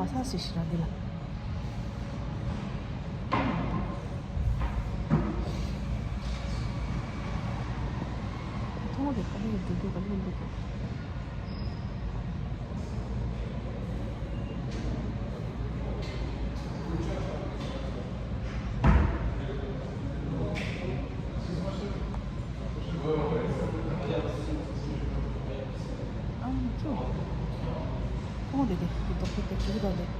마사지실이라. 통화될까? 이거 누구가 누구? 아, 좀. 통화되게. 또 그때 주기도 하네.